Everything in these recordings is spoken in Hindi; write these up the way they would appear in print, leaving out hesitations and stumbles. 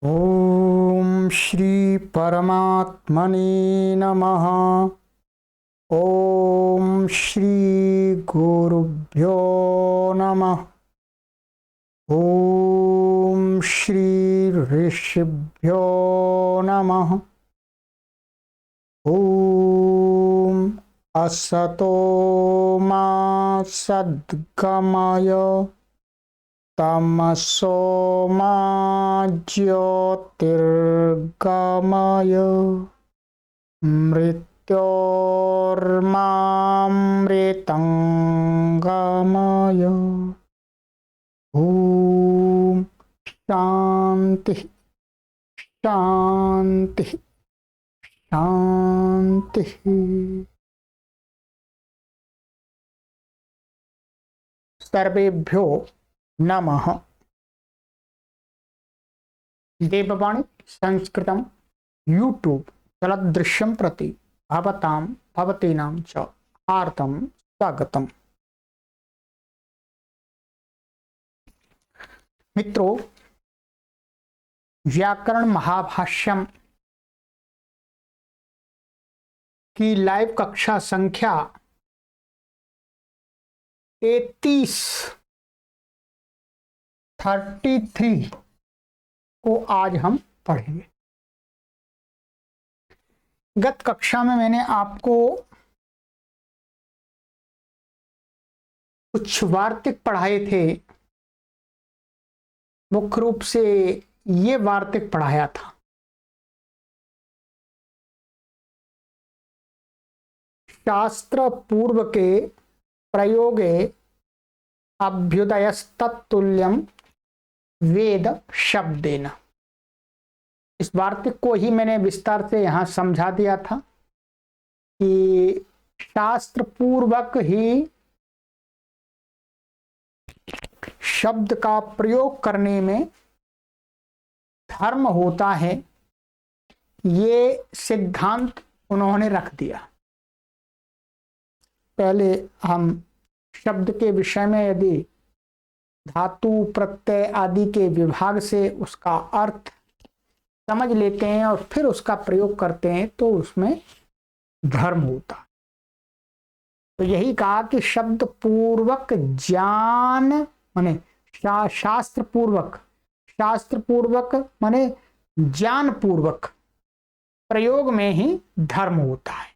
ओम श्री परमात्मने नमः। ओम श्री गुरुभ्यो नमः। ओम श्री ऋषिभ्यो नमः। ओम असतो मा सद्गमय तमसो मा ज्योतिर्गमय मृत्योर्मामृतंगमय। ओम शांति शांति शांति। सर्वेभ्यो नमः। देववाणी संस्कृतम यूट्यूब चलदृश्यम प्रति भवतां भवतीनां च हार्दं स्वागतम। मित्रों, व्याकरण महाभाष्यम की लाइव कक्षा संख्या 33 को आज हम पढ़ेंगे। गत कक्षा में मैंने आपको कुछ वार्तिक पढ़ाए थे। मुख्य रूप से ये वार्तिक पढ़ाया था। शास्त्र पूर्व के प्रयोगे अभ्युदयस्तत्तुल्यम वेद शब्देन। इस वार्तिक को ही मैंने विस्तार से यहां समझा दिया था कि शास्त्र पूर्वक ही शब्द का प्रयोग करने में धर्म होता है, ये सिद्धांत उन्होंने रख दिया। पहले हम शब्द के विषय में यदि धातु प्रत्यय आदि के विभाग से उसका अर्थ समझ लेते हैं और फिर उसका प्रयोग करते हैं तो उसमें धर्म होता है। तो यही कहा कि शब्द पूर्वक ज्ञान माने शास्त्र पूर्वक माने ज्ञान पूर्वक प्रयोग में ही धर्म होता है।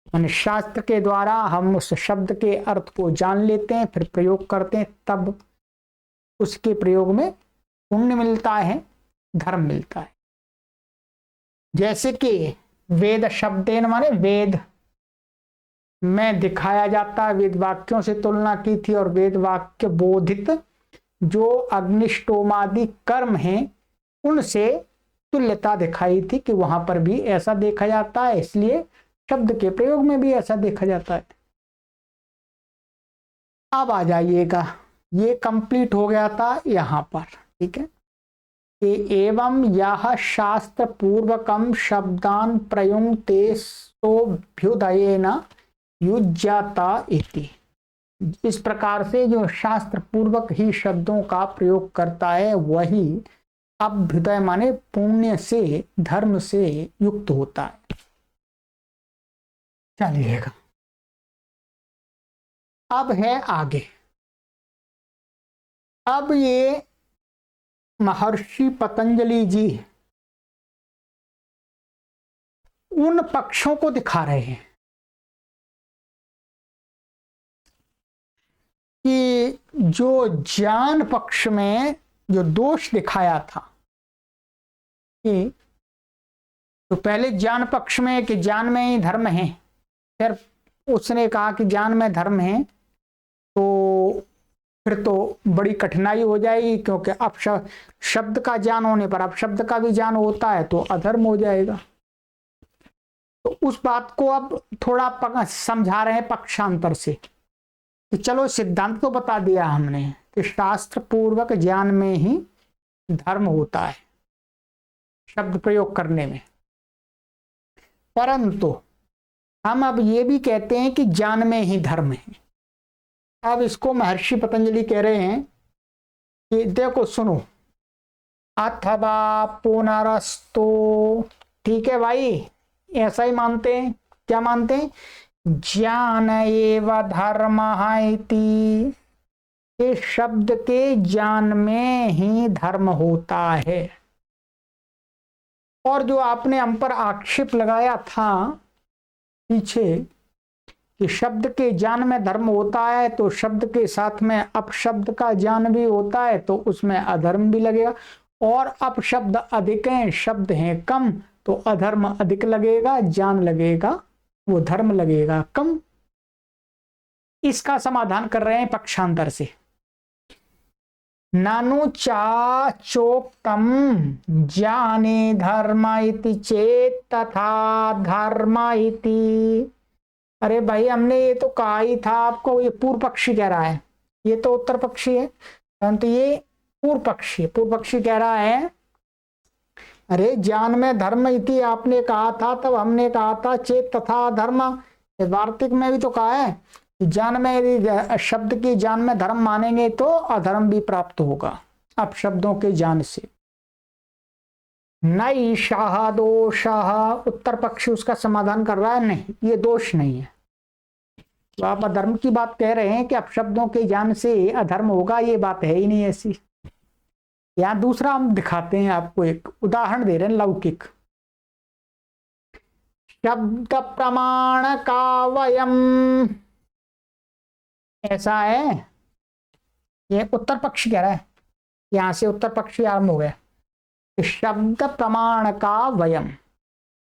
माने शास्त्र के द्वारा हम उस शब्द के अर्थ को जान लेते हैं, फिर प्रयोग करते हैं, तब उसके प्रयोग में पुण्य मिलता है, धर्म मिलता है। जैसे कि वेद शब्देन माने वेद में दिखाया जाता है, वेद वाक्यों से तुलना की थी और वेद वाक्य बोधित जो अग्निष्टोमादि कर्म हैं उनसे तुल्यता दिखाई थी कि वहां पर भी ऐसा देखा जाता है, इसलिए शब्द के प्रयोग में भी ऐसा देखा जाता है। अब आ जाइएगा, ये कंप्लीट हो गया था यहां पर, ठीक है। एवं यह शास्त्र पूर्वकम शब्दान प्रयुंक्ते सोभ्युदयेन युज्यता इति। इस प्रकार से जो शास्त्र पूर्वक ही शब्दों का प्रयोग करता है वही अभ्युदय माने पुण्य से, धर्म से युक्त होता है। चलिएगा, अब है आगे। अब ये महर्षि पतंजलि जी उन पक्षों को दिखा रहे हैं कि जो ज्ञान पक्ष में जो दोष दिखाया था कि तो पहले ज्ञान पक्ष में कि ज्ञान में ही धर्म है, फिर उसने कहा कि ज्ञान में धर्म है, तो फिर तो बड़ी कठिनाई हो जाएगी, क्योंकि अब शब्द का ज्ञान होने पर अब शब्द का भी ज्ञान होता है तो अधर्म हो जाएगा। तो उस बात को अब थोड़ा समझा रहे हैं पक्षांतर से कि चलो सिद्धांत तो बता दिया हमने कि शास्त्र पूर्वक ज्ञान में ही धर्म होता है शब्द प्रयोग करने में, परंतु हम अब ये भी कहते हैं कि ज्ञान में ही धर्म है। अब इसको महर्षि पतंजलि कह रहे हैं कि देखो सुनो, अथवा पुनरस्तु। ठीक है भाई, ऐसा ही मानते हैं। क्या मानते हैं? ज्ञान एव धर्म इति, इस शब्द के ज्ञान में ही धर्म होता है। और जो आपने हम पर आक्षेप लगाया था पीछे कि शब्द के ज्ञान में धर्म होता है, तो शब्द के साथ में अपशब्द का ज्ञान भी होता है तो उसमें अधर्म भी लगेगा, और अपशब्द अधिक हैं, शब्द हैं कम, तो अधर्म अधिक लगेगा, ज्ञान लगेगा, वो धर्म लगेगा कम। इसका समाधान कर रहे हैं पक्षांतर से। नानु चा चोक्तम ज्ञाने धर्म इति चेत तथा धर्म इति। अरे भाई, हमने ये तो कहा ही था आपको, ये पूर्व पक्षी कह रहा है, ये तो उत्तर पक्षी है, परंतु ये पूर्व पक्षी कह रहा है अरे ज्ञान में धर्म इति आपने कहा था, तब हमने कहा था चेत तथा धर्म। वार्तिक में भी तो कहा है ज्ञान में, यदि शब्द की ज्ञान में धर्म मानेंगे तो अधर्म भी प्राप्त होगा अब शब्दों के ज्ञान से। नहीं शाह दोष, उत्तर पक्षी उसका समाधान कर रहा है, नहीं ये दोष नहीं है। तो आप अधर्म की बात कह रहे हैं कि अब शब्दों के ज्ञान से अधर्म होगा, ये बात है ही नहीं ऐसी। यहां दूसरा हम दिखाते हैं आपको, एक उदाहरण दे रहे हैं लौकिक। शब्द प्रमाण का वयम, ऐसा है, ये उत्तर पक्ष कह रहा है, यहां से उत्तर पक्षी आरंभ हो गया। शब्द प्रमाण का वयम,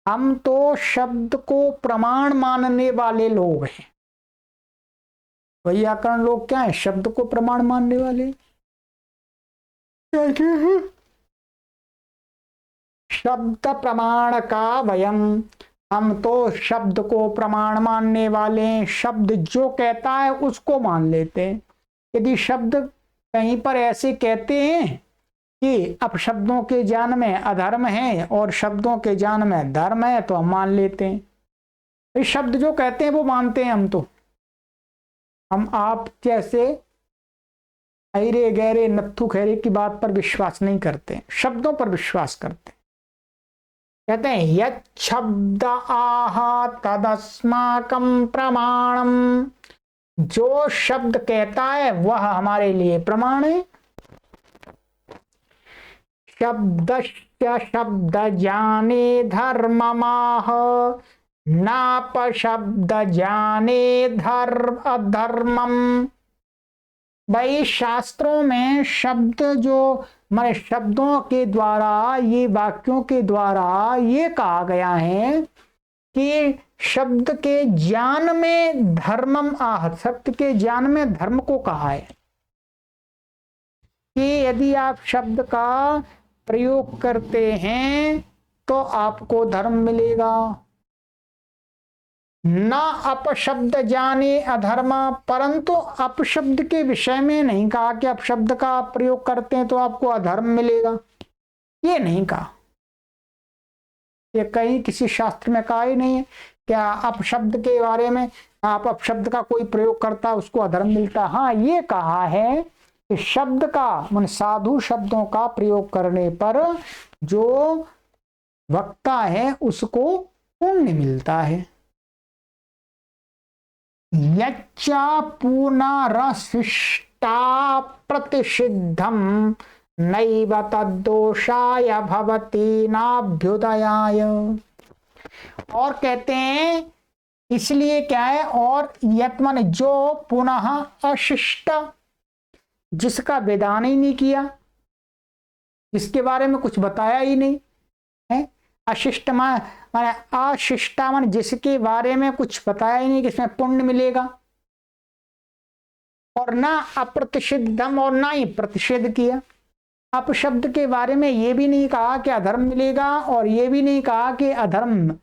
हम तो शब्द को प्रमाण मानने वाले लोग हैं। वैयाकरण लोग क्या है? शब्द को प्रमाण मानने वाले। शब्द प्रमाण का वयम, हम तो शब्द को प्रमाण मानने वाले, शब्द जो कहता है उसको मान लेते हैं। यदि शब्द कहीं पर ऐसे कहते हैं कि अब शब्दों के ज्ञान में अधर्म है और शब्दों के ज्ञान में धर्म है, तो हम मान लेते हैं। इस शब्द जो कहते हैं वो मानते हैं हम तो। हम आप जैसे अरे गहरे नत्थु खैरे की बात पर विश्वास नहीं करते, शब्दों पर विश्वास करते। कहते हैं यत् शब्द आह तदस्माकं प्रमाणम, जो शब्द कहता है वह हमारे लिए प्रमाण है। शब्दस्य शब्द जाने धर्ममाह, नाप शब्द जाने धर्म अधर्मम। भाई शास्त्रों में शब्द जो माने शब्दों के द्वारा, ये वाक्यों के द्वारा ये कहा गया है कि शब्द के ज्ञान में धर्मम आह, शब्द के ज्ञान में धर्म को कहा है कि यदि आप शब्द का प्रयोग करते हैं तो आपको धर्म मिलेगा। ना अपशब्द जाने अधर्म, परंतु अपशब्द के विषय में नहीं कहा कि अपशब्द का प्रयोग करते हैं तो आपको अधर्म मिलेगा, ये नहीं कहा। ये कहीं किसी शास्त्र में कहा ही नहीं है क्या अपशब्द के बारे में, आप अपशब्द का कोई प्रयोग करता है उसको अधर्म मिलता। हाँ ये कहा है कि शब्द का मन साधु शब्दों का प्रयोग करने पर जो वक्ता है उसको पुण्य मिलता है। यच्चा पुनरशिष्टा प्रतिषिद्धम नैव तद्दोषाय भवति नाभ्युदयाय। और कहते हैं इसलिए क्या है, और यत्मन जो पुनः अशिष्ट, जिसका विधान ही नहीं किया, जिसके बारे में कुछ बताया ही नहीं है। अशिष्ट माने अशिष्टा माने जिसके बारे में कुछ बताया ही नहीं कि इसमें पुण्य मिलेगा, और ना अप्रतिषिद्धम, और ना ही प्रतिषेध किया। अपशब्द के बारे में ये भी नहीं कहा कि अधर्म मिलेगा, और ये भी नहीं कहा कि अधर्म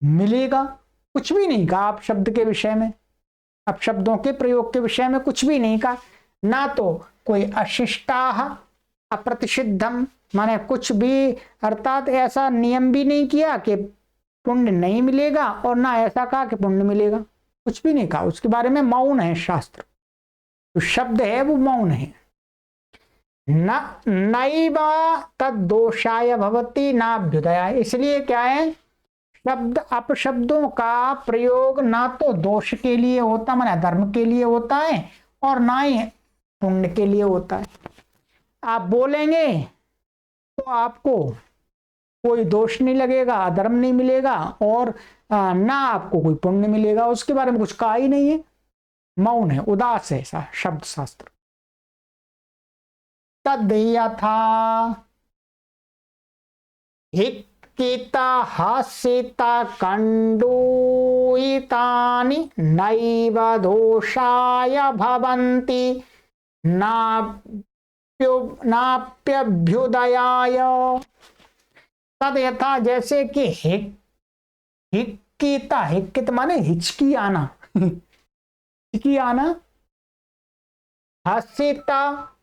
मिलेगा, कुछ भी नहीं कहा अपशब्द के विषय में, अपशब्दों के प्रयोग के विषय में कुछ भी नहीं कहा। ना तो कोई अशिष्टा अप्रतिषिद्धम माने कुछ भी, अर्थात ऐसा नियम भी नहीं किया कि पुण्य नहीं मिलेगा, और ना ऐसा कहा कि पुण्य मिलेगा, कुछ भी नहीं कहा। उसके बारे में मौन है शास्त्र, जो शब्द है वो मौन है। न नैव तद्दोषाय भवति नाभ्युदया। इसलिए क्या है, शब्द अपशब्दों का प्रयोग ना तो दोष के लिए होता, माने धर्म के लिए होता है, और ना ही पुण्य के लिए होता है। आप बोलेंगे तो आपको कोई दोष नहीं लगेगा, अधर्म नहीं मिलेगा, और ना आपको कोई पुण्य मिलेगा। उसके बारे में कुछ कहा ही नहीं है, मौन है, उदास है ऐसा शब्द शास्त्र। तद यथा हिक्किता हास्यता कंडूयितानि नैव दोषाय भवन्ति नाप्यभ्युदयाय। तद यथा जैसे कि हिक्किता, हिक्कित माने हिचकी आना हिचकी आना, हास्यता,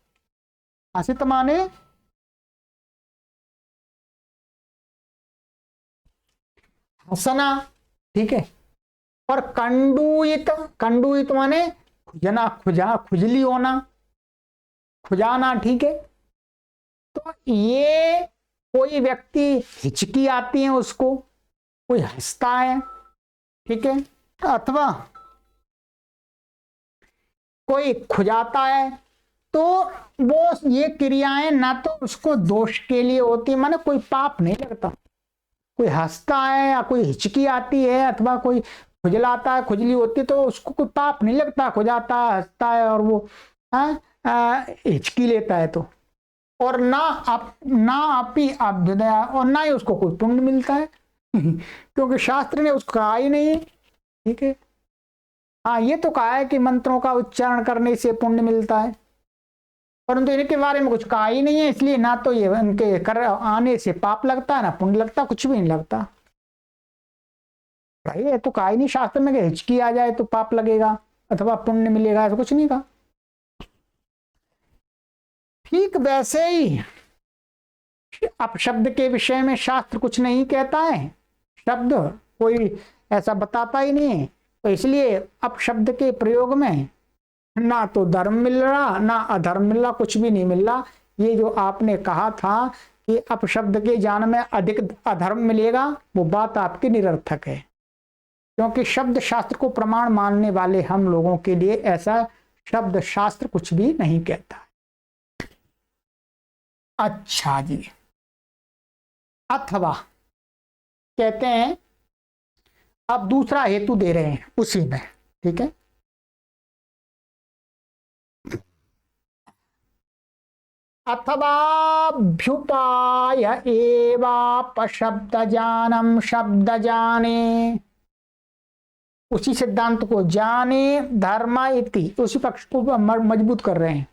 हास्यत माने हंसना, ठीक है। और कंडूयित, कंडूयित माने खुजना, खुजली होना, खुजाना, ठीक है। तो ये कोई व्यक्ति हिचकी आती है उसको, कोई हंसता है, ठीक है, अथवा कोई खुजाता है, तो वो ये क्रियाएं ना तो उसको दोष के लिए होती, माने कोई पाप नहीं लगता। कोई हंसता है या कोई हिचकी आती है अथवा कोई खुजलाता है, खुजली होती है, तो उसको कोई पाप नहीं लगता, खुजाता है, हंसता है और वो हिचकी लेता है तो। और ना अपी अभ्युदया, और ना ही उसको कोई पुण्य मिलता है क्योंकि शास्त्र ने उसको कहा ही नहीं है, ठीक है। हाँ, ये तो कहा है कि मंत्रों का उच्चारण करने से पुण्य मिलता है, परंतु इनके बारे में कुछ कहा ही नहीं है, इसलिए ना तो ये इनके कर आने से पाप लगता है, ना पुण्य लगता, कुछ भी नहीं लगता भाई। ये तो कहा ही नहीं शास्त्र में कि हिचकी आ जाए तो पाप लगेगा अथवा पुण्य मिलेगा, ऐसा कुछ नहीं कहा। ठीक वैसे ही अपशब्द के विषय में शास्त्र कुछ नहीं कहता है, शब्द कोई ऐसा बताता ही नहीं है, तो इसलिए अपशब्द के प्रयोग में ना तो धर्म मिल रहा ना अधर्म मिल रहा, कुछ भी नहीं मिल रहा। ये जो आपने कहा था कि अपशब्द के ज्ञान में अधिक अधर्म मिलेगा, वो बात आपकी निरर्थक है, क्योंकि शब्द शास्त्र को प्रमाण मानने वाले हम लोगों के लिए ऐसा शब्द शास्त्र कुछ भी नहीं कहता। अच्छा जी, अथवा कहते हैं, अब दूसरा हेतु दे रहे हैं उसी में, ठीक है। अथवाभ्युपाय एवापशब्द जानम शब्द जाने, उसी सिद्धांत को जाने धर्म इति, उसी पक्ष को मजबूत कर रहे हैं।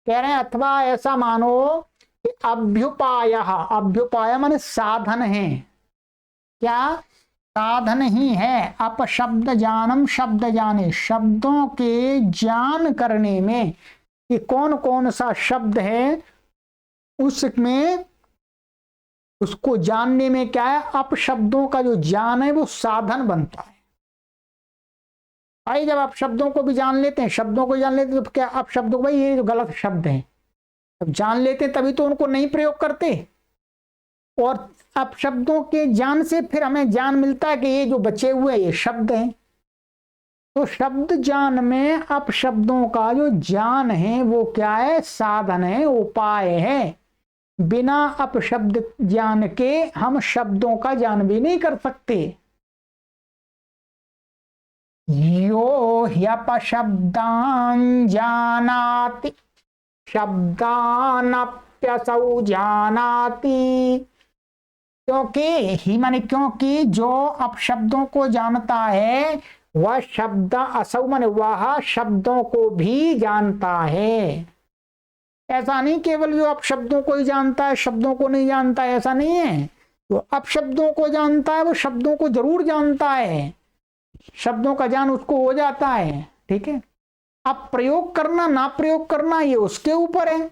कह रहे हैं अथवा ऐसा मानो कि अभ्युपाय, अभ्युपाय माने साधन है, क्या साधन ही है, अपशब्द जानम शब्द जाने, शब्दों के ज्ञान करने में कि कौन कौन सा शब्द है उसमें, उसको जानने में क्या है, अपशब्दों का जो ज्ञान है वो साधन बनता है। भाई जब आप शब्दों को भी जान लेते हैं, शब्दों को जान लेते हैं, तो क्या आप शब्दों को, भाई ये जो गलत शब्द हैं, जब जान लेते हैं तभी तो उनको नहीं प्रयोग करते, और अपशब्दों के ज्ञान से फिर हमें ज्ञान मिलता है कि ये जो बचे हुए ये शब्द हैं। तो शब्द ज्ञान में अपशब्दों का जो ज्ञान है वो क्या है, साधन है, उपाय है। बिना अपशब्द ज्ञान के हम शब्दों का ज्ञान भी नहीं कर सकते। यो ह्यपशब्दान् जानाति शब्दानप्यसौ जानाति, क्योंकि ही माने क्योंकि जो अपशब्दों को जानता है वह शब्द असौ माने वह शब्दों को भी जानता है। ऐसा नहीं केवल जो अपशब्दों को ही जानता है शब्दों को नहीं जानता है, ऐसा नहीं है। तो अपशब्दों को जानता है वो शब्दों को जरूर जानता है, शब्दों का ज्ञान उसको हो जाता है, ठीक है। अब प्रयोग करना ना प्रयोग करना ये उसके ऊपर है।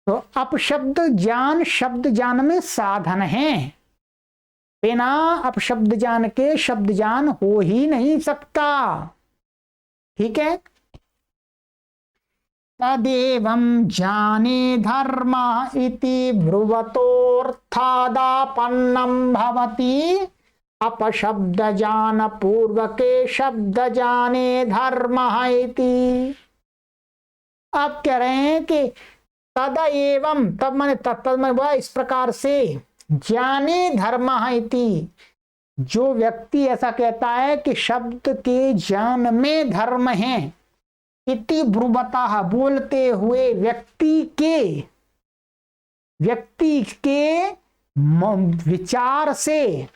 तो अपशब्द ज्ञान शब्द ज्ञान में साधन है, बिना अपशब्द ज्ञान के शब्द ज्ञान हो ही नहीं सकता, ठीक है। तदेवं जाने धर्म इति ब्रुवतोऽर्थादापन्नं भवति अपशब्द जान पूर्वके शब्द जाने धर्म इति। आप कह रहे हैं कि तद एवं, तब मैंने तत्द में वह इस प्रकार से जाने धर्म इति, जो व्यक्ति ऐसा कहता है कि शब्द के ज्ञान में धर्म है, इति ब्रुवतः बोलते हुए व्यक्ति के विचार से,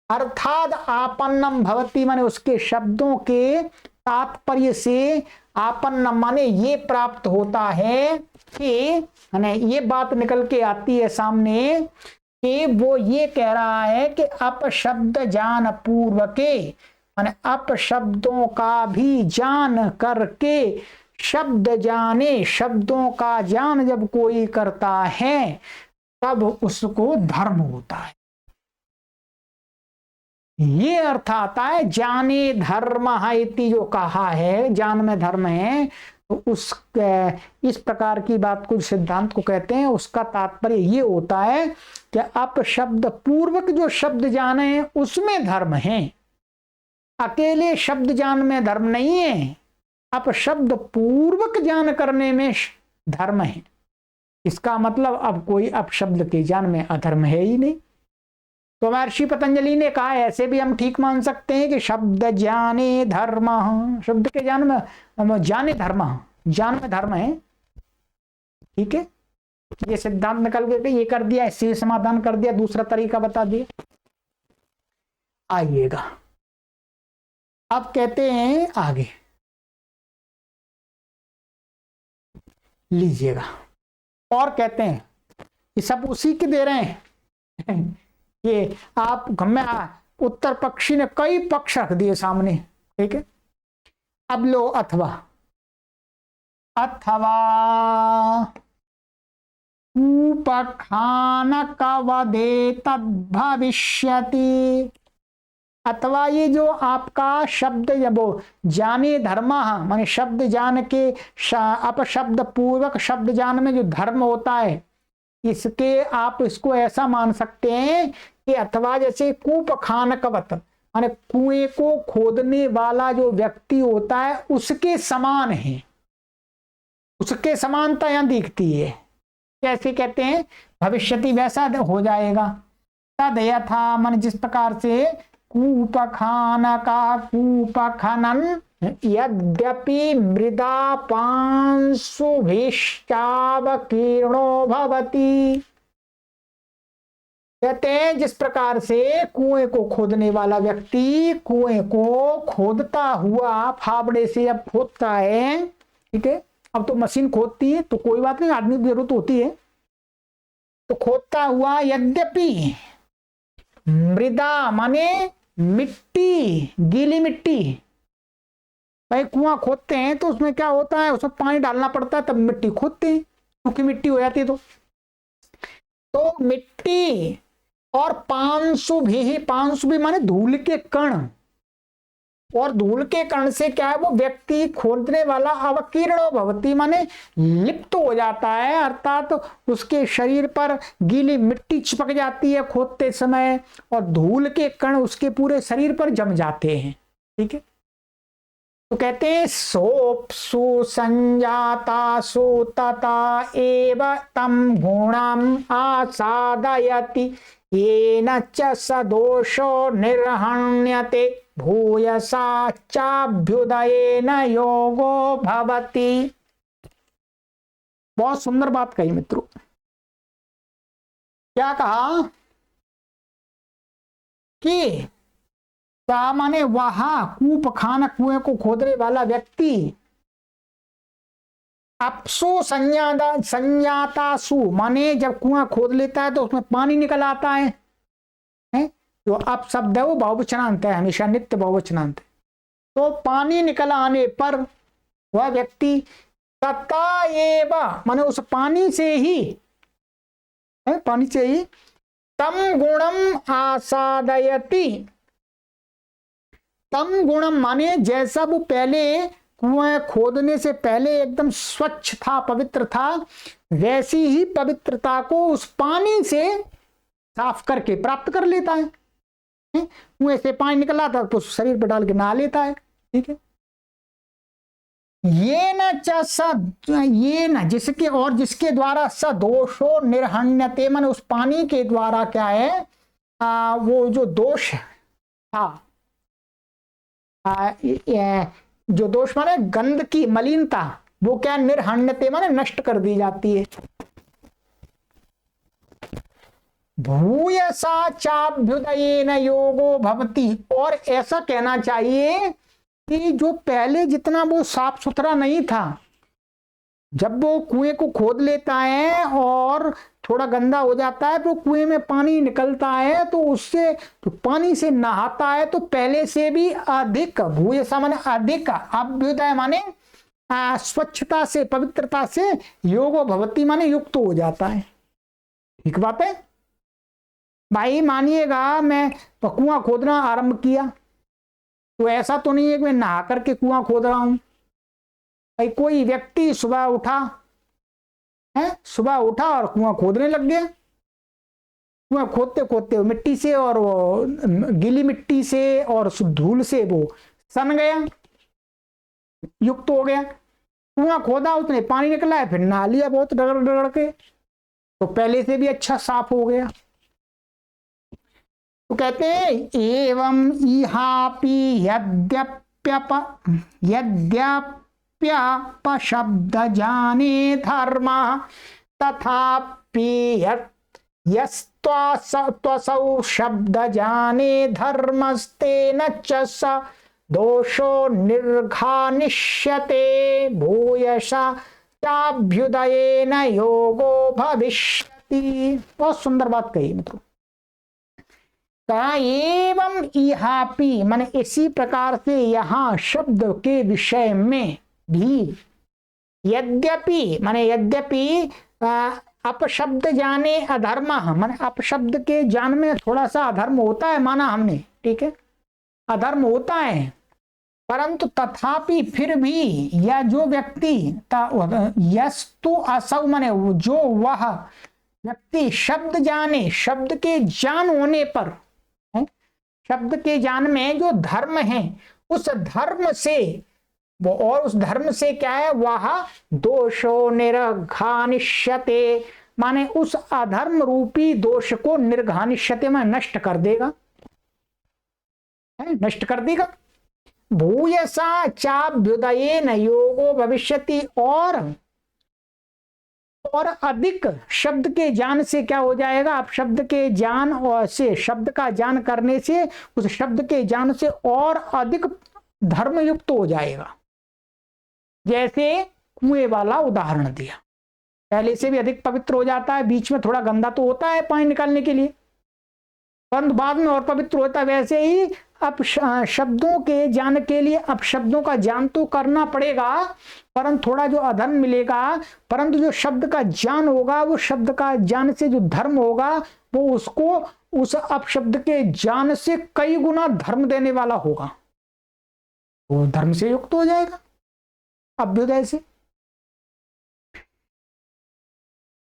अर्थात आपन्नम भवति माने उसके शब्दों के तात्पर्य से, आपन्नम माने ये प्राप्त होता है कि माने ये बात निकल के आती है सामने कि वो ये कह रहा है कि अपशब्द जान पूर्वके माने अपशब्दों का भी जान करके शब्द जाने, शब्दों का ज्ञान जब कोई करता है तब उसको धर्म होता है। ये अर्थ आता है जाने धर्म इति, जो कहा है जान में धर्म है, तो उस इस प्रकार की बात को सिद्धांत को कहते हैं। उसका तात्पर्य ये होता है कि अपशब्द पूर्वक जो शब्द जाने उसमें धर्म है, अकेले शब्द ज्ञान में धर्म नहीं है, अपशब्द पूर्वक ज्ञान करने में धर्म है। इसका मतलब अब कोई अपशब्द के ज्ञान में अधर्म है ही नहीं। तो महर्षि पतंजलि ने कहा ऐसे भी हम ठीक मान सकते हैं कि शब्द ज्ञाने धर्म, शब्द के ज्ञान में ज्ञाने धर्म, ज्ञान में धर्म है। ठीक है, ये सिद्धांत निकल गए, ये कर दिया, इससे समाधान कर दिया, दूसरा तरीका बता दिया। आइएगा अब कहते हैं आगे, लीजिएगा और कहते हैं ये सब उसी के दे रहे हैं कि आप हमें उत्तर पक्षी ने कई पक्ष रख दिए सामने। ठीक है, अब लो अथवा उपखानकवदे तद्भविष्यति, अथवा ये जो आपका शब्द जब जाने धर्म माने शब्द जान के अपशब्द पूर्वक शब्द जान में जो धर्म होता है, इसके आप इसको ऐसा मान सकते हैं कि अथवा जैसे कूप खानकवत माने कुएं को खोदने वाला जो व्यक्ति होता है उसके समान है, उसके समानता यहां दिखती है। कैसे कहते हैं, भविष्यति वैसा हो जाएगा। तद यथा मन जिस प्रकार से कूप खानका कूप खनन यद्यपि मृदा पांशुभिश्चावकीर्णो भवति, कहते हैं जिस प्रकार से कुएं को खोदने वाला व्यक्ति कुएं को खोदता हुआ फावड़े से जब खोदता है, ठीक है, अब तो मशीन खोदती है तो कोई बात नहीं, आदमी की जरूरत होती है, तो खोदता हुआ यद्यपि मृदा माने मिट्टी, गीली मिट्टी, भाई कुआं खोदते हैं तो उसमें क्या होता है, उसमें पानी डालना पड़ता है तब मिट्टी खोदते हैं, सूखी मिट्टी हो जाती है तो मिट्टी और पांशु भी माने धूल के कण, और धूल के कण से क्या है वो व्यक्ति खोदने वाला अवकीर्णो भवति माने लिप्त हो जाता है, अर्थात तो उसके शरीर पर गीली मिट्टी चिपक जाती है खोदते समय और धूल के कण उसके पूरे शरीर पर जम जाते हैं। ठीक है, तो कहते हैं सोप्सु संजातासु तथा एव तम गुणम आसादयति येन च सदोषो निर्हण्यते भूयसा चाभ्युदयेन योगो भवति। बहुत सुंदर बात कही मित्रों। क्या कहा कि क्या माने वहां कूप खाना कुएं को खोदने वाला व्यक्ति अपसु संज्ञातासु माने जब कुआं खोद लेता है तो उसमें पानी निकल आता है, जो अप शब्द है वो बहुवचनांत है, हमेशा नित्य बहुवचनांत है। तो पानी निकल आने पर वह व्यक्ति तथा एव माने उस पानी से ही तम गुणम आसादयति, तम गुणम माने जैसा वो पहले कुएं खोदने से पहले एकदम स्वच्छ था, पवित्र था, वैसी ही पवित्रता को उस पानी से साफ करके प्राप्त कर लेता है। कुएं से पानी निकला था तो शरीर पर डाल के नहा लेता है। ठीक है, ये न जिसके और जिसके द्वारा स दोषो निर्हण्यते, मन उस पानी के द्वारा क्या है, वो जो दोष था, जो दोष माने गंध की मलिनता, वो क्या निर्हण्यते माने नष्ट कर दी जाती है। भूयसा चाभ्युदयेन योगो भवति, और ऐसा कहना चाहिए कि जो पहले जितना वो साफ सुथरा नहीं था, जब वो कुएं को खोद लेता है और थोड़ा गंदा हो जाता है तो कुएं में पानी निकलता है, तो उससे तो पानी से नहाता है तो पहले से भी अधिक, भूयसा माने अधिक, अभ्युदय माने स्वच्छता से, पवित्रता से, योगो भवति माने युक्त हो जाता है। ठीक बात है भाई, मानिएगा मैं कुआं खोदना आरंभ किया तो ऐसा तो नहीं है कि मैं नहा करके कुआं खोद रहा हूं भाई। कोई व्यक्ति सुबह उठा और कुआं खोदने लग गया, कुआं खोदते खोदते मिट्टी से और वो गीली मिट्टी से और धूल से वो सन गया, युक्त हो गया। कुआं खोदा, उसने पानी निकला है, फिर नहा लिया बहुत रगड़ रगड़ के, तो पहले से भी अच्छा साफ हो गया। तो कहते हैं एवं इहापि यद्यप्यपशब्द जाने धर्म तथापि यस्त्वसौ शब्द जाने धर्मस्तेन च स दोषो निर्घानिष्यते भूयसा चाभ्युदयेन योगो भविष्यति। बहुत सुंदर बात कही मित्रों। कहा एवं इहापि माने इसी प्रकार से यहां शब्द के विषय में भी, यद्यपि माने यद्यपि अपशब्द जाने अधर्म, माने अपशब्द के जान में थोड़ा सा अधर्म होता है, माना हमने, ठीक है, अधर्म होता है, परंतु तथापि फिर भी यह जो व्यक्ति यस्तु असौ माने जो वह व्यक्ति शब्द जाने, शब्द के जान होने पर, शब्द के ज्ञान में जो धर्म है उस धर्म से वो, और उस धर्म से क्या है, वह दोषो निर्घानिष्यते माने उस अधर्म रूपी दोष को निर्घानिष्यते में नष्ट कर देगा, नष्ट कर देगा। भूयसा चाभ्युदयेन योगो भविष्यति, और अधिक शब्द के ज्ञान से क्या हो जाएगा, आप शब्द के ज्ञान और से, शब्द का ज्ञान करने से, उस शब्द के ज्ञान से और अधिक धर्मयुक्त हो जाएगा। जैसे कुएं वाला उदाहरण दिया, पहले से भी अधिक पवित्र हो जाता है, बीच में थोड़ा गंदा तो होता है पानी निकालने के लिए, परंतु बाद में और पवित्र होता है। वैसे ही अब शब्दों के ज्ञान के लिए अब शब्दों का ज्ञान तो करना पड़ेगा, परंतु थोड़ा जो अधर्म मिलेगा, परंतु जो शब्द का ज्ञान होगा, वो शब्द का ज्ञान से जो धर्म होगा, वो उसको उस अपशब्द के ज्ञान से कई गुना धर्म देने वाला होगा, वो धर्म से युक्त हो जाएगा अभ्युदय से।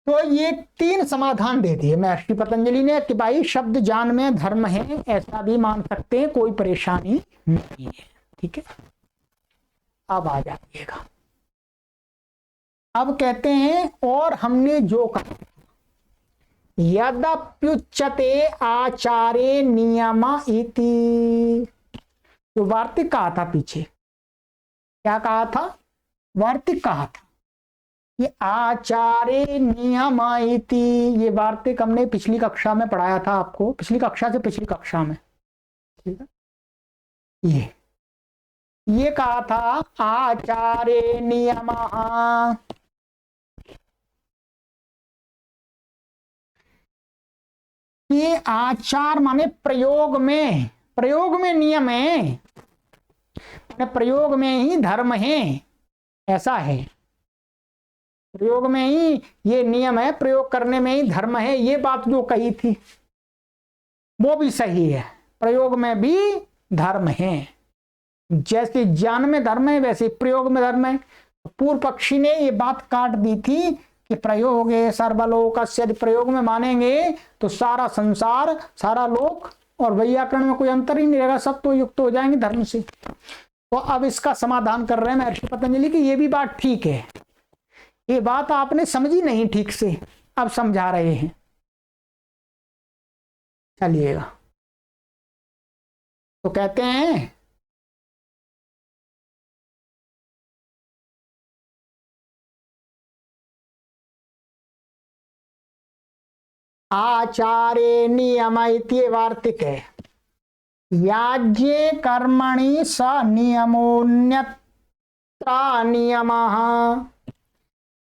तो ये 3 समाधान दे दिए महर्षि पतंजलि ने कि भाई शब्द ज्ञान में धर्म है, ऐसा भी मान सकते हैं, कोई परेशानी नहीं है। ठीक है, अब आ जाइएगा, अब कहते हैं और हमने जो कहा, यद्यप्युच्यते आचारे नियम इति, तो वार्तिक कहा था पीछे, क्या कहा था, वार्तिक कहा था, ये आचारे नियम इति, ये वार्तिक हमने पिछली कक्षा में पढ़ाया था आपको, पिछली कक्षा से पिछली कक्षा में, ठीक है। ये कहा था आचारे नियम, ये आचार माने प्रयोग में, प्रयोग में नियम है, प्रयोग में ही धर्म है, ऐसा है, प्रयोग में ही ये नियम है, प्रयोग करने में ही धर्म है। ये बात जो कही थी वो भी सही है, प्रयोग में भी धर्म है। जैसे ज्ञान में धर्म है वैसे प्रयोग में धर्म है। पूर्व पक्षी ने ये बात काट दी थी कि प्रयोग है सर्वलोकस्य, यदि प्रयोग में मानेंगे तो सारा संसार, सारा लोक और वैयाकरण में कोई अंतर ही नहीं रहेगा, सब तो युक्त हो जाएंगे धर्म से। तो अब इसका समाधान कर रहे हैं महर्षि पतंजलि कि ये भी बात ठीक है, ये बात आपने समझी नहीं ठीक से, अब समझा रहे हैं। चलिएगा, तो कहते हैं आचार्य नियम इति वार्तिक है, याज्ञे कर्मणि स नियमोन्यत्र नियमः।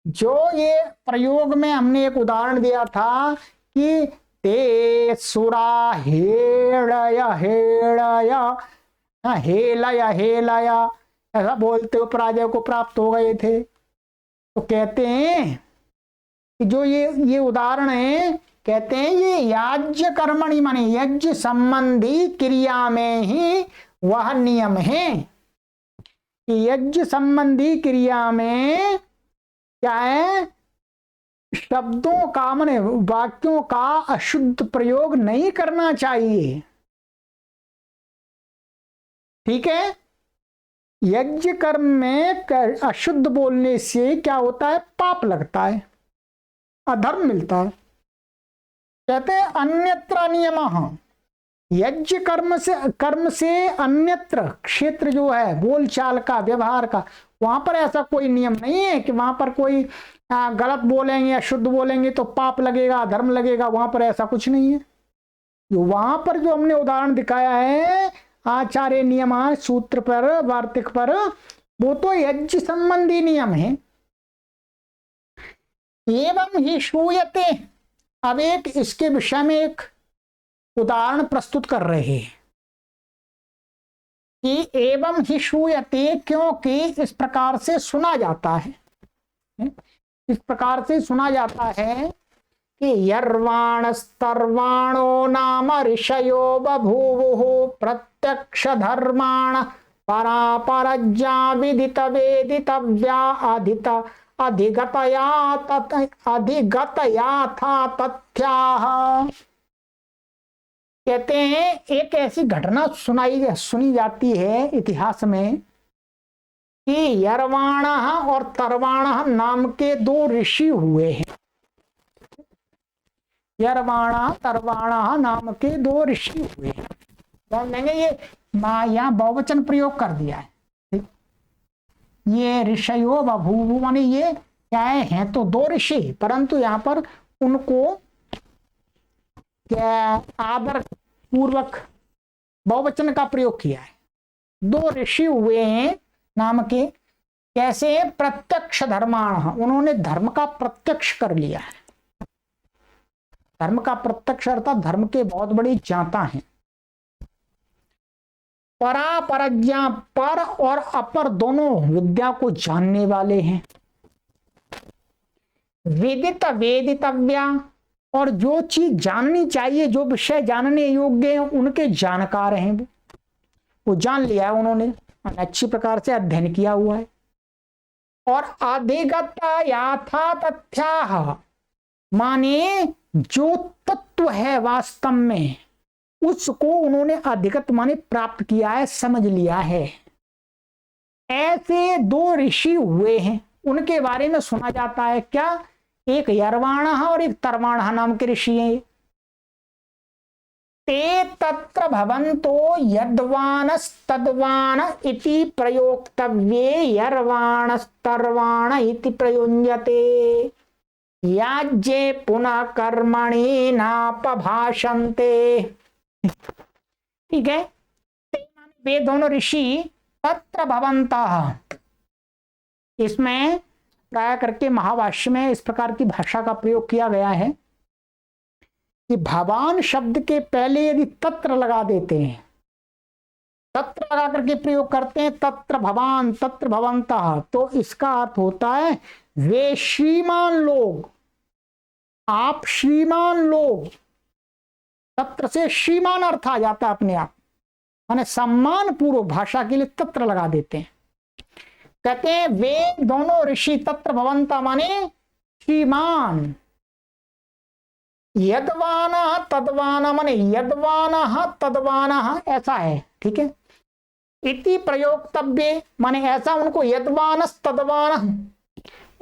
जो ये प्रयोग में हमने एक उदाहरण दिया था कि ते सुरा हेलय हेलय हेलय हेलय ऐसा बोलते हुए पराजय को प्राप्त हो गए थे। तो कहते हैं कि जो ये उदाहरण है, कहते हैं ये याज्ञ कर्मणि माने यज्ञ संबंधी क्रिया में ही वह नियम है कि यज्ञ संबंधी क्रिया में क्या है, शब्दों का माने वाक्यों का अशुद्ध प्रयोग नहीं करना चाहिए। ठीक है, यज्ञ कर्म में अशुद्ध बोलने से क्या होता है, पाप लगता है, अधर्म मिलता है। कहते हैं अन्यत्र नियमः, यज्ञ कर्म से अन्यत्र क्षेत्र जो है बोलचाल का, व्यवहार का, वहां पर ऐसा कोई नियम नहीं है कि वहां पर कोई गलत बोलेंगे या शुद्ध बोलेंगे तो पाप लगेगा, धर्म लगेगा, वहां पर ऐसा कुछ नहीं है। जो वहां पर जो हमने उदाहरण दिखाया है आचार्य नियम सूत्र पर, वार्तिक पर, वो तो यज्ञ संबंधी नियम है। एवं ही श्रूयते, अब एक इसके विषय में एक उदाहरण प्रस्तुत कर रहे हैं कि एवं ही श्रूयते, क्योंकि इस प्रकार से सुना जाता है, इस प्रकार से सुना जाता है कि यर्वाणस्तर्वाणो नाम ऋषयो बभूवुः प्रत्यक्ष धर्माण परापरज्ञा विदित वेदितव्या अधिगतया था तथ्याः। कहते हैं एक ऐसी घटना सुनी जाती है इतिहास में कि यर्वाण और तर्वाण नाम के दो ऋषि हुए हैं। यर्वाण तर्वाण नाम के दो ऋषि हुए हैं। ध्यान देंगे, ये यहाँ बहुवचन प्रयोग कर दिया है। ये ऋषयो बभूवुः माने ये क्या है तो दो ऋषि, परंतु यहाँ पर उनको क्या आदर पूर्वक बहुवचन का प्रयोग किया है। दो ऋषि हुए हैं नाम के, कैसे, प्रत्यक्ष धर्माण, उन्होंने धर्म का प्रत्यक्ष कर लिया है। धर्म का प्रत्यक्ष अर्थात धर्म के बहुत बड़ी ज्ञाता हैं। परापरज्ञा, पर और अपर दोनों विद्या को जानने वाले हैं। वेदित वेदितव्या, और जो चीज जाननी चाहिए, जो विषय जानने योग्य है, उनके जानकार हैं। वो जान लिया है उन्होंने, अच्छी प्रकार से अध्ययन किया हुआ है। और अधिगत याथा तथ्याः, माने जो तत्व है वास्तव में उसको उन्होंने अधिगत माने प्राप्त किया है, समझ लिया है। ऐसे दो ऋषि हुए हैं, उनके बारे में सुना जाता है। क्या, एक यर्वाण और एक तर्वाण नाम के ऋषि हैं। ते तत्र भवन्तो यद्वानस्तद्वान इति प्रयोक्तव्ये यर्वाणस्तर्वाण इति प्रयुञ्जते याज्ञे पुनः कर्मणि नापभाषन्ते। ठीक है, वे दोनों ऋषि तत्र भवन्तः, इसमें प्राय करके महाभाष्य में इस प्रकार की भाषा का प्रयोग किया गया है कि भवान शब्द के पहले यदि तत्र लगा देते हैं, तत्र लगा करके प्रयोग करते हैं, तत्र भवान तत्र भवन्तः, तो इसका अर्थ होता है वे श्रीमान लोग, आप श्रीमान लोग। तत्र से श्रीमान अर्थ आ जाता है अपने आप। माने सम्मान पूर्व भाषा के लिए तत्र लगा देते हैं। कहते हैं वे दोनों ऋषि तत्र भवंता माने श्रीमान, यदवाना तदवाना माने यदवाना तदवाना ऐसा है, ठीक है। इति प्रयोक्तव्य माने ऐसा उनको यदवानस तदवान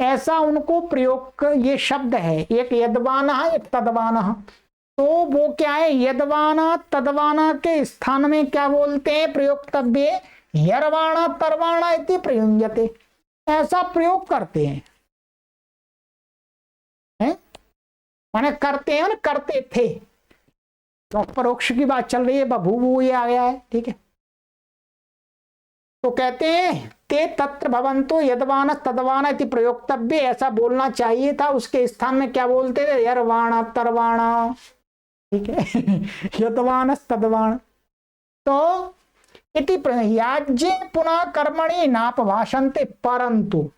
ऐसा उनको प्रयोग, ये शब्द है, एक यदवाना एक तदवाना, तो वो क्या है यदवाना तदवाना के स्थान में क्या बोलते हैं प्रयोक्तव्य यरवाणा तरवाणा इति प्रयुंजते, ऐसा प्रयोग करते हैं, माने करते हैं, करते थे, तो परोक्ष की बात चल रही है, बभूवु ये आ गया है, ठीक है। तो कहते हैं ते तत्र भवंतो यदवान तदवाना इति प्रयोक्तव्य, ऐसा बोलना चाहिए था, उसके स्थान में क्या बोलते थे यरवाणा तरवाणा, ठीक है यदवान तदवान। तो इति याज्ञे पुनः कर्मणि नापभाषन्ते, परंतु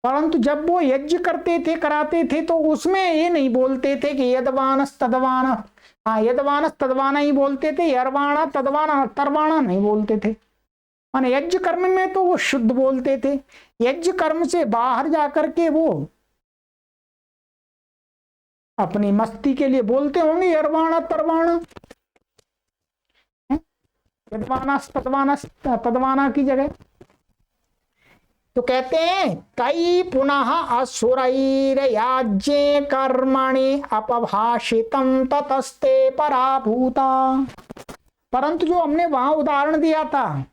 परंतु जब वो यज्ञ करते थे कराते थे तो उसमें ये नहीं बोलते थे कि यदवानस तदवाना, हाँ यदवानस तदवाना ही बोलते थे, यरवाणा तदवाना तरवाणा नहीं बोलते थे। माने यज्ञ कर्म में तो वो शुद्ध बोलते थे, यज्ञ कर्म से बाहर जाकर के वो अपनी मस्ती के लिए बोलते होंगे यरवाणा तरवाणा, यदवाना तदवाना तदवाना की जगह। तो कहते हैं कई पुनः असुरैर्याज्ञे कर्मणि अपभाषितं ततस्ते पराभूता, परंतु जो हमने वहां उदाहरण दिया था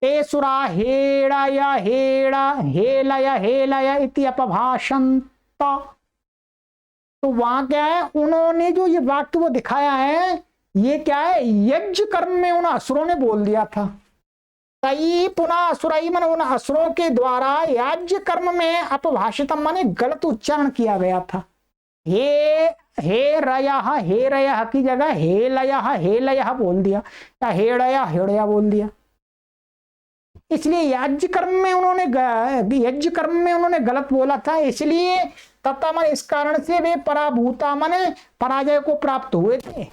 ते सुरा हेड़य हेड़ा हेलय हेलय इति अपभाषन्ता, तो वहां क्या है उन्होंने जो ये वाक्य वो दिखाया है, ये क्या है यज्ञ कर्म में उन असुरों ने बोल दिया था। तई पुनः असुरई मन उन असुरों के द्वारा याज्ञ कर्म में अपभाषितम माने गलत उच्चारण किया गया था। हे रया की जगह हे लया बोल दिया, या हेड़या हेड़या बोल दिया। इसलिए यज्ञ कर्म में उन्होंने गलत बोला था, इसलिए तथा मन इस कारण से वे पराभूता माने पराजय को प्राप्त हुए थे।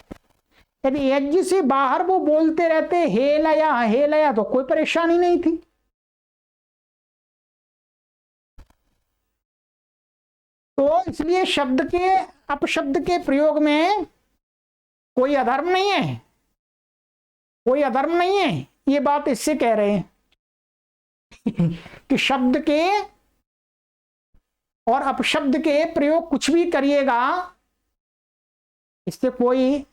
यदि यज्ञ से बाहर वो बोलते रहते हे लया तो कोई परेशानी नहीं थी। तो इसलिए शब्द के अपशब्द के प्रयोग में कोई अधर्म नहीं है, कोई अधर्म नहीं है, ये बात इससे कह रहे हैं कि शब्द के और अपशब्द के प्रयोग कुछ भी करिएगा इससे कोई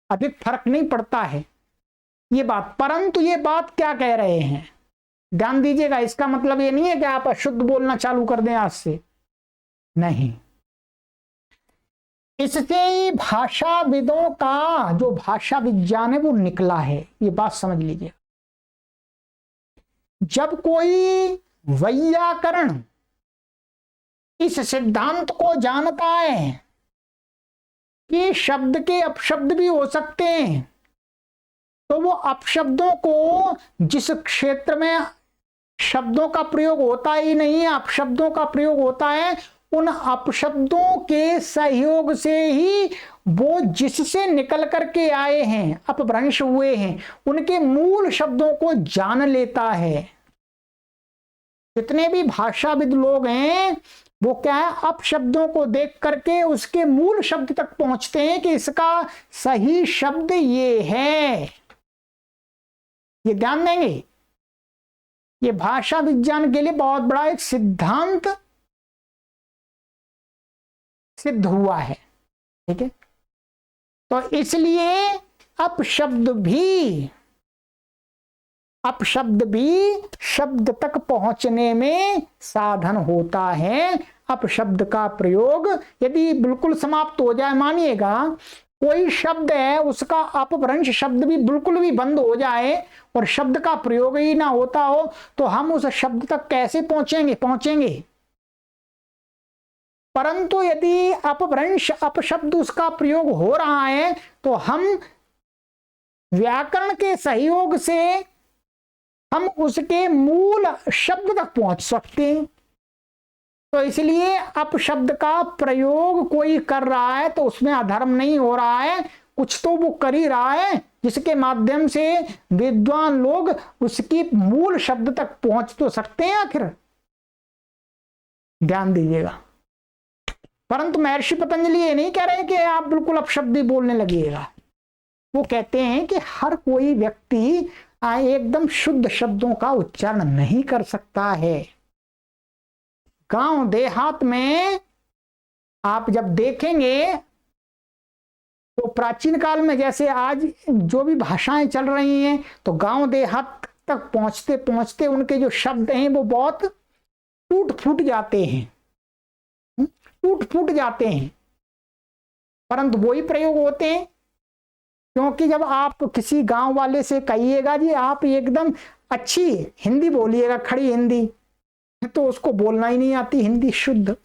अधिक फर्क नहीं पड़ता है, ये बात। परंतु ये बात क्या कह रहे हैं ध्यान दीजिएगा, इसका मतलब ये नहीं है कि आप अशुद्ध बोलना चालू कर दें आज से, नहीं। इससे ही भाषाविदों का जो भाषा विज्ञान है वो निकला है, ये बात समझ लीजिए। जब कोई वैयाकरण इस सिद्धांत को जानता है कि शब्द के अपशब्द भी हो सकते हैं, तो वो अपशब्दों को जिस क्षेत्र में शब्दों का प्रयोग होता ही नहीं है, अपशब्दों का प्रयोग होता है, उन अपशब्दों के सहयोग से ही वो जिससे निकल करके आए हैं, अपभ्रंश हुए हैं, उनके मूल शब्दों को जान लेता है। जितने भी भाषाविद लोग हैं वो क्या है अपशब्दों को देख करके उसके मूल शब्द तक पहुंचते हैं कि इसका सही शब्द ये है, ये ध्यान देंगे। ये भाषा विज्ञान के लिए बहुत बड़ा एक सिद्धांत सिद्ध हुआ है, ठीक है। तो इसलिए अपशब्द भी शब्द तक पहुंचने में साधन होता है। अपशब्द का प्रयोग यदि बिल्कुल समाप्त हो जाए, मानिएगा कोई शब्द है उसका अपभ्रंश शब्द भी बिल्कुल भी बंद हो जाए और शब्द का प्रयोग ही ना होता हो, तो हम उस शब्द तक कैसे पहुंचेंगे। परंतु यदि अपभ्रंश अपशब्द उसका प्रयोग हो रहा है तो हम व्याकरण के सहयोग से हम उसके मूल शब्द तक पहुंच सकते हैं। तो इसलिए अपशब्द का प्रयोग कोई कर रहा है तो उसमें अधर्म नहीं हो रहा है, कुछ तो वो कर ही रहा है, जिसके माध्यम से विद्वान लोग उसकी मूल शब्द तक पहुंच तो सकते हैं आखिर। ध्यान दीजिएगा। परंतु महर्षि पतंजलि ये नहीं कह रहे कि आप बिल्कुल अपशब्दी बोलने लगिएगा। वो कहते हैं कि हर कोई व्यक्ति एकदम शुद्ध शब्दों का उच्चारण नहीं कर सकता है। गांव देहात में आप जब देखेंगे तो प्राचीन काल में जैसे आज जो भी भाषाएं चल रही हैं, तो गांव देहात तक पहुंचते पहुंचते उनके जो शब्द हैं वो बहुत टूट फूट जाते हैं, टूट फूट जाते हैं, परंतु वही प्रयोग होते हैं। क्योंकि जब आप किसी गांव वाले से कहिएगा जी आप एकदम अच्छी हिंदी बोलिएगा, खड़ी हिंदी, तो उसको बोलना ही नहीं आती हिंदी शुद्ध।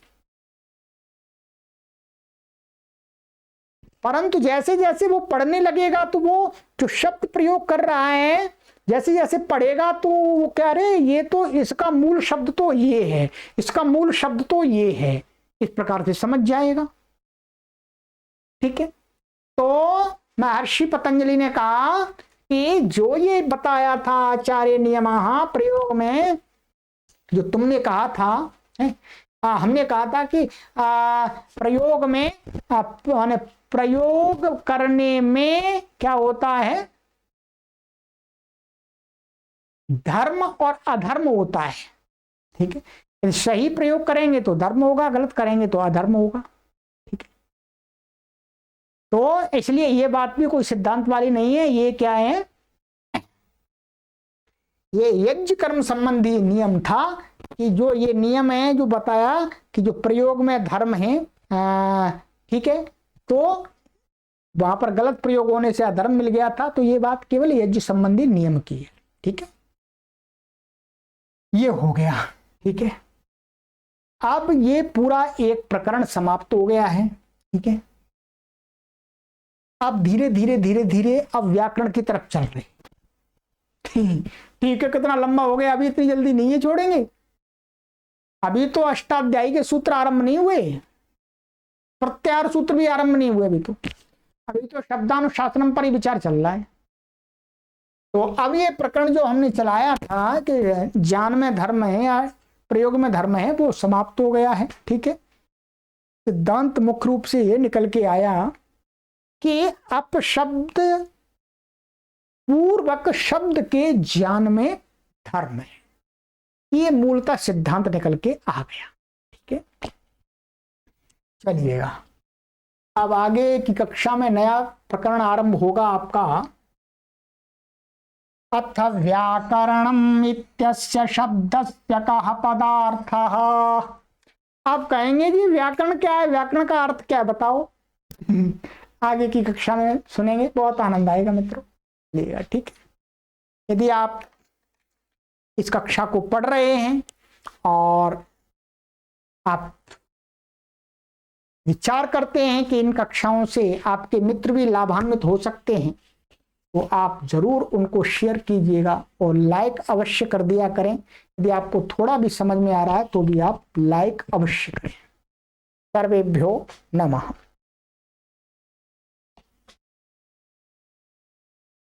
परंतु जैसे जैसे वो पढ़ने लगेगा तो वो जो शब्द प्रयोग कर रहा है, जैसे जैसे पढ़ेगा तो वो कह रहे ये तो इसका मूल शब्द तो ये है, इसका मूल शब्द तो ये है, इस प्रकार से समझ जाएगा। ठीक है। तो महर्षि पतंजलि ने कहा कि जो ये बताया था आचार्य नियमः प्रयोग में, जो तुमने कहा था, हमने कहा था कि प्रयोग में प्रयोग करने में क्या होता है, धर्म और अधर्म होता है। ठीक है। सही प्रयोग करेंगे तो धर्म होगा, गलत करेंगे तो अधर्म होगा। ठीक है। तो इसलिए ये बात भी कोई सिद्धांत वाली नहीं है। ये क्या है, ये यज्ञ कर्म संबंधी नियम था कि जो ये नियम है जो बताया कि जो प्रयोग में धर्म है, ठीक है, तो वहां पर गलत प्रयोग होने से अधर्म मिल गया था। तो ये बात केवल यज्ञ संबंधी नियम की है। ठीक है, ये हो गया। ठीक है, अब ये पूरा एक प्रकरण समाप्त हो गया है। ठीक है, अब धीरे धीरे धीरे धीरे अब व्याकरण की तरफ चल रहे। ठीक है, कितना लंबा हो गया, अभी इतनी जल्दी नहीं है छोड़ेंगे। अभी तो अष्टाध्यायी के सूत्र आरंभ नहीं हुए, प्रत्याहार सूत्र भी आरंभ नहीं हुए अभी तो शब्दानुशासनम पर ही विचार चल रहा है। तो अब ये प्रकरण जो हमने चलाया था कि ज्ञान में धर्म है या प्रयोग में धर्म है, वो समाप्त हो गया है। ठीक है, सिद्धांत मुख्य रूप से ये निकल के आया कि अपशब्द पूर्वक शब्द के ज्ञान में धर्म है। ये मूलतः सिद्धांत निकल के आ गया। ठीक है, चलिएगा अब आगे की कक्षा में नया प्रकरण आरंभ होगा आपका। अथ व्याकरणम इत्यस्य शब्दस्य कः पदार्थः। आप कहेंगे जी व्याकरण क्या है, व्याकरण का अर्थ क्या है बताओ। आगे की कक्षा में सुनेंगे, बहुत आनंद आएगा मित्रों। ठीक है, यदि आप इस कक्षा को पढ़ रहे हैं और आप विचार करते हैं कि इन कक्षाओं से आपके मित्र भी लाभान्वित हो सकते हैं, तो आप जरूर उनको शेयर कीजिएगा और लाइक अवश्य कर दिया करें। यदि आपको थोड़ा भी समझ में आ रहा है तो भी आप लाइक अवश्य करें। सर्वेभ्यो नमः।